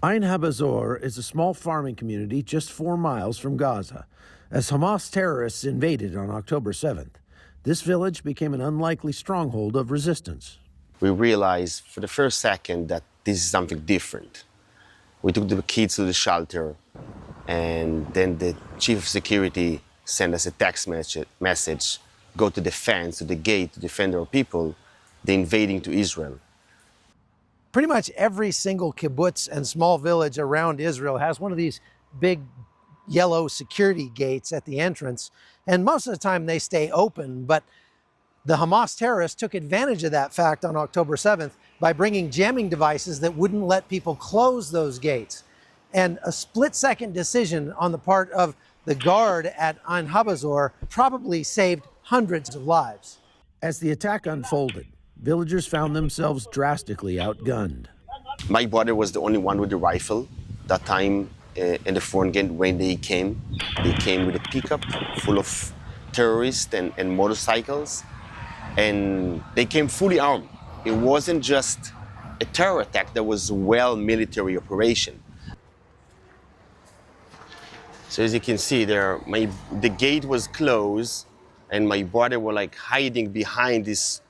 Ein Habazor is a small farming community just 4 miles from Gaza. As Hamas terrorists invaded on October 7th, this village became an unlikely stronghold of resistance. We realized for the first second that this is something different. We took the kids to the shelter, and then the chief of security sent us a text message, go to the fence, to the gate, to defend our people. They're invading to Israel. Pretty much every single kibbutz and small village around Israel has one of these big yellow security gates at the entrance, and most of the time they stay open, but the Hamas terrorists took advantage of that fact on October 7th by bringing jamming devices that wouldn't let people close those gates. And a split-second decision on the part of the guard at Ein Habazor probably saved hundreds of lives. As the attack unfolded, villagers found themselves drastically outgunned. My brother was the only one with the rifle. That time in the front gate when they came with a pickup full of terrorists and motorcycles. And they came fully armed. It wasn't just a terror attack, there was a military operation. So as you can see there, the gate was closed and my brother were like hiding behind this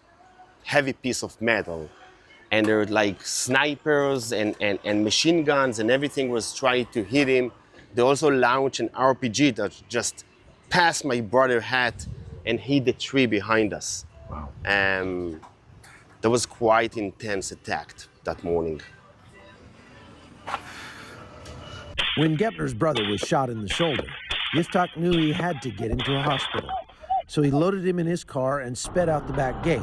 heavy piece of metal. And there were like snipers and machine guns and everything was trying to hit him. They also launched an RPG that just passed my brother's head and hit the tree behind us. Wow. There was quite intense attack that morning. When Gepner's brother was shot in the shoulder, Yiftach knew he had to get him to a hospital. So he loaded him in his car and sped out the back gate,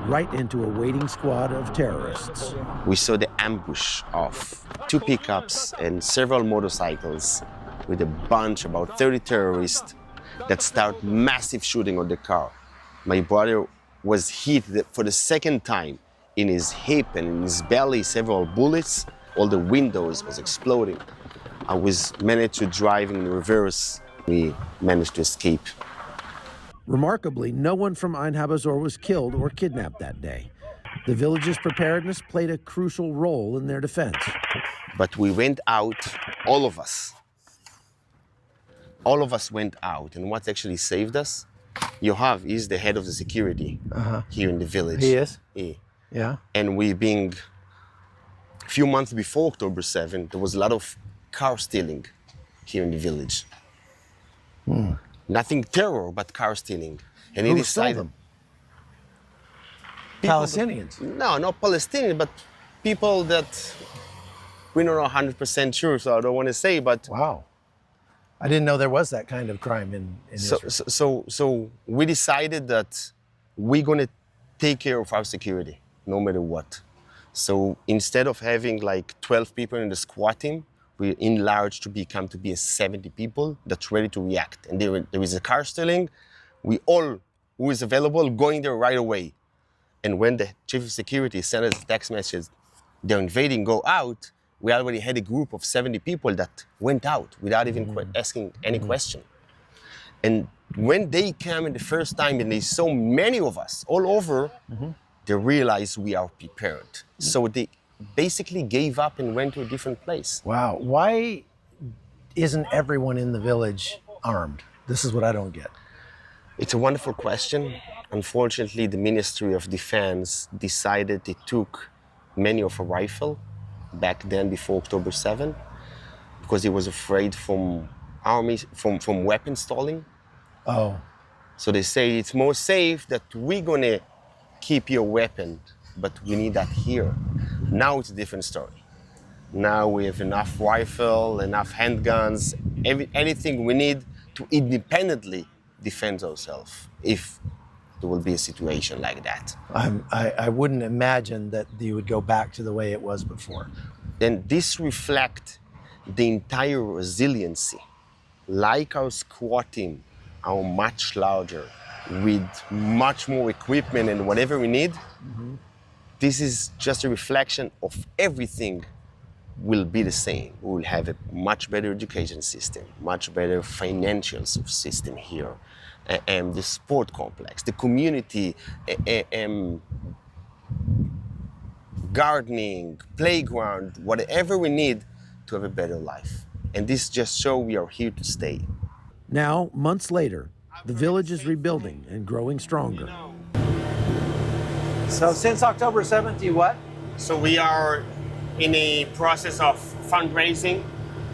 right into a waiting squad of terrorists. We saw the ambush of 2 pickups and several motorcycles with a bunch, about 30 terrorists that start massive shooting on the car. My brother was hit for the second time in his hip and in his belly, several bullets. All the windows was exploding. I managed to drive in reverse. We managed to escape. Remarkably, no one from Ein Habazor was killed or kidnapped that day. The village's preparedness played a crucial role in their defense. But we went out, all of us. All of us went out, and what actually saved us? Yoav is the head of the security here in the village. He is? Yeah. And we being, a few months before October 7th, there was a lot of car stealing here in the village. Nothing terror, but car stealing. And Who stole them? Palestinians? No, not Palestinians, but people that we're not 100% sure, so I don't want to say, but... Wow. I didn't know there was that kind of crime in Israel. So we decided that we're going to take care of our security, no matter what. So instead of having like 12 people in the squad team, we enlarged to be 70 people that's ready to react. And there is a car stealing, we all, who is available, going there right away. And when the chief of security sent us a text message, they're invading, go out, we already had a group of 70 people that went out without even asking any question. And when they came in the first time and they saw many of us all over, they realized we are prepared. So they basically gave up and went to a different place. Wow. Why isn't everyone in the village armed? This is what I don't get. It's a wonderful question. Unfortunately, the Ministry of Defense decided they took many of a rifle back then before October 7th because he was afraid from armies, from weapon stalling. Oh. So they say it's more safe that we're gonna keep your weapon, but we need that here. Now it's a different story. Now we have enough rifle, enough handguns, anything we need to independently defend ourselves if there will be a situation like that. I wouldn't imagine that you would go back to the way it was before. And this reflects the entire resiliency. Like our squad team, are much larger, with much more equipment and whatever we need. This is just a reflection of everything will be the same. We will have a much better education system, much better financial system here, and the sport complex, the community, gardening, playground, whatever we need to have a better life. And this just shows we are here to stay. Now, months later, the village is rebuilding and growing stronger. So since October 7th, you what? So we are in a process of fundraising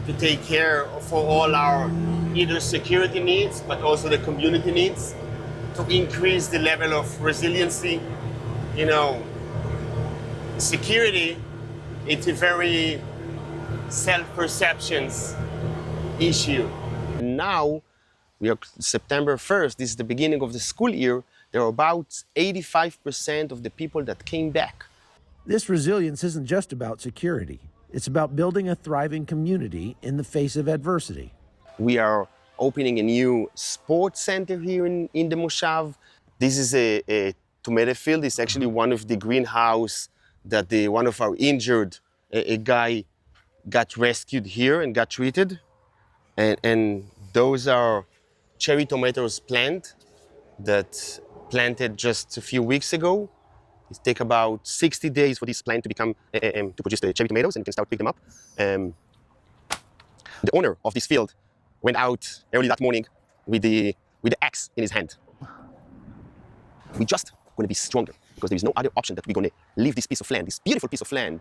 to take care for all our either security needs, but also the community needs, to increase the level of resiliency. You know, security, it's a very self-perceptions issue. Now, we are September 1st, this is the beginning of the school year, there are about 85% of the people that came back. This resilience isn't just about security. It's about building a thriving community in the face of adversity. We are opening a new sports center here in the Moshav. This is a tomato field. It's actually one of the greenhouse that one of our injured, a guy got rescued here and got treated. And those are cherry tomatoes planted just a few weeks ago. It takes about 60 days for this plant to become, to produce the cherry tomatoes, and you can start picking them up. The owner of this field went out early that morning with the axe in his hand. We're just going to be stronger because there is no other option that we're going to leave this piece of land, this beautiful piece of land,